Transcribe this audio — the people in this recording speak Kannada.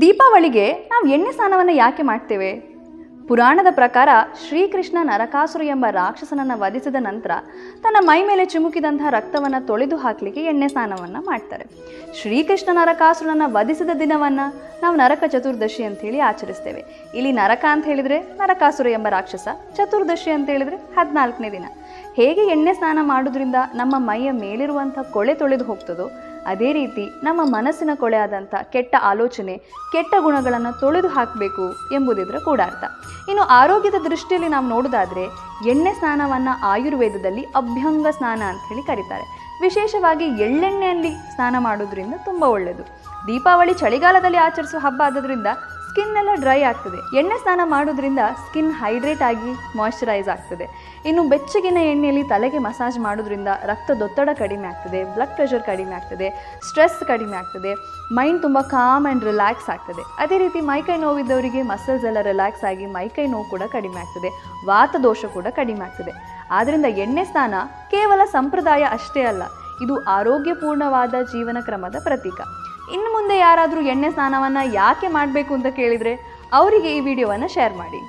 ದೀಪಾವಳಿಗೆ ನಾವು ಎಣ್ಣೆ ಸ್ನಾನವನ್ನು ಯಾಕೆ ಮಾಡ್ತೇವೆ? ಪುರಾಣದ ಪ್ರಕಾರ ಶ್ರೀಕೃಷ್ಣ ನರಕಾಸುರ ಎಂಬ ರಾಕ್ಷಸನನ್ನು ವಧಿಸಿದ ನಂತರ ತನ್ನ ಮೈ ಮೇಲೆ ಚಿಮುಕಿದಂತಹ ರಕ್ತವನ್ನು ತೊಳೆದು ಹಾಕಲಿಕ್ಕೆ ಎಣ್ಣೆ ಸ್ನಾನವನ್ನು ಮಾಡ್ತಾರೆ. ಶ್ರೀಕೃಷ್ಣ ನರಕಾಸುರನನ್ನು ವಧಿಸಿದ ದಿನವನ್ನು ನಾವು ನರಕ ಚತುರ್ದಶಿ ಅಂತೇಳಿ ಆಚರಿಸ್ತೇವೆ. ಇಲ್ಲಿ ನರಕ ಅಂತ ಹೇಳಿದರೆ ನರಕಾಸುರ ಎಂಬ ರಾಕ್ಷಸ, ಚತುರ್ದಶಿ ಅಂತ ಹೇಳಿದರೆ 14ನೇ ದಿನ. ಹೇಗೆ ಎಣ್ಣೆ ಸ್ನಾನ ಮಾಡೋದ್ರಿಂದ ನಮ್ಮ ಮೈಯ ಮೇಲಿರುವಂಥ ಕೊಳೆ ತೊಳೆದು ಹೋಗ್ತದೋ, ಅದೇ ರೀತಿ ನಮ್ಮ ಮನಸ್ಸಿನ ಕೊಳೆಯಾದಂಥ ಕೆಟ್ಟ ಆಲೋಚನೆ, ಕೆಟ್ಟ ಗುಣಗಳನ್ನು ತೊಳೆದು ಹಾಕಬೇಕು ಎಂಬುದಿದ್ರ ಕೂಡ ಅರ್ಥ. ಇನ್ನು ಆರೋಗ್ಯದ ದೃಷ್ಟಿಯಲ್ಲಿ ನಾವು ನೋಡೋದಾದರೆ ಎಣ್ಣೆ ಸ್ನಾನವನ್ನು ಆಯುರ್ವೇದದಲ್ಲಿ ಅಭ್ಯಂಗ ಸ್ನಾನ ಅಂತ ಹೇಳಿ ಕರೀತಾರೆ. ವಿಶೇಷವಾಗಿ ಎಳ್ಳೆಣ್ಣೆಯಲ್ಲಿ ಸ್ನಾನ ಮಾಡೋದ್ರಿಂದ ತುಂಬ ಒಳ್ಳೆಯದು. ದೀಪಾವಳಿ ಚಳಿಗಾಲದಲ್ಲಿ ಆಚರಿಸುವ ಹಬ್ಬ ಆದ್ರಿಂದ ಸ್ಕಿನ್ ಎಲ್ಲ ಡ್ರೈ ಆಗ್ತದೆ. ಎಣ್ಣೆ ಸ್ನಾನ ಮಾಡೋದ್ರಿಂದ ಸ್ಕಿನ್ ಹೈಡ್ರೇಟ್ ಆಗಿ ಮಾಯ್ಶ್ಚರೈಸ್ ಆಗ್ತದೆ. ಇನ್ನು ಬೆಚ್ಚಗಿನ ಎಣ್ಣೆಯಲ್ಲಿ ತಲೆಗೆ ಮಸಾಜ್ ಮಾಡೋದ್ರಿಂದ ರಕ್ತದೊತ್ತಡ ಕಡಿಮೆ ಆಗ್ತದೆ, ಬ್ಲಡ್ ಪ್ರೆಷರ್ ಕಡಿಮೆ ಆಗ್ತದೆ, ಸ್ಟ್ರೆಸ್ ಕಡಿಮೆ ಆಗ್ತದೆ, ಮೈಂಡ್ ತುಂಬ ಕಾಮ್ ಆ್ಯಂಡ್ ರಿಲ್ಯಾಕ್ಸ್ ಆಗ್ತದೆ. ಅದೇ ರೀತಿ ಮೈಕೈ ನೋವಿದ್ದವರಿಗೆ ಮಸಲ್ಸ್ ಎಲ್ಲ ರಿಲ್ಯಾಕ್ಸ್ ಆಗಿ ಮೈಕೈ ನೋವು ಕೂಡ ಕಡಿಮೆ ಆಗ್ತದೆ, ವಾತದೋಷ ಕೂಡ ಕಡಿಮೆ ಆಗ್ತದೆ. ಆದ್ದರಿಂದ ಎಣ್ಣೆ ಸ್ನಾನ ಕೇವಲ ಸಂಪ್ರದಾಯ ಅಷ್ಟೇ ಅಲ್ಲ, ಇದು ಆರೋಗ್ಯಪೂರ್ಣವಾದ ಜೀವನ ಕ್ರಮದ ಪ್ರತೀಕ. ಇನ್ನು ಮುಂದೆ ಯಾರಾದರೂ ಎಣ್ಣೆ ಸ್ನಾನವನ್ನು ಯಾಕೆ ಮಾಡಬೇಕು ಅಂತ ಕೇಳಿದರೆ ಅವರಿಗೆ ಈ ವಿಡಿಯೋವನ್ನು ಶೇರ್ ಮಾಡಿ.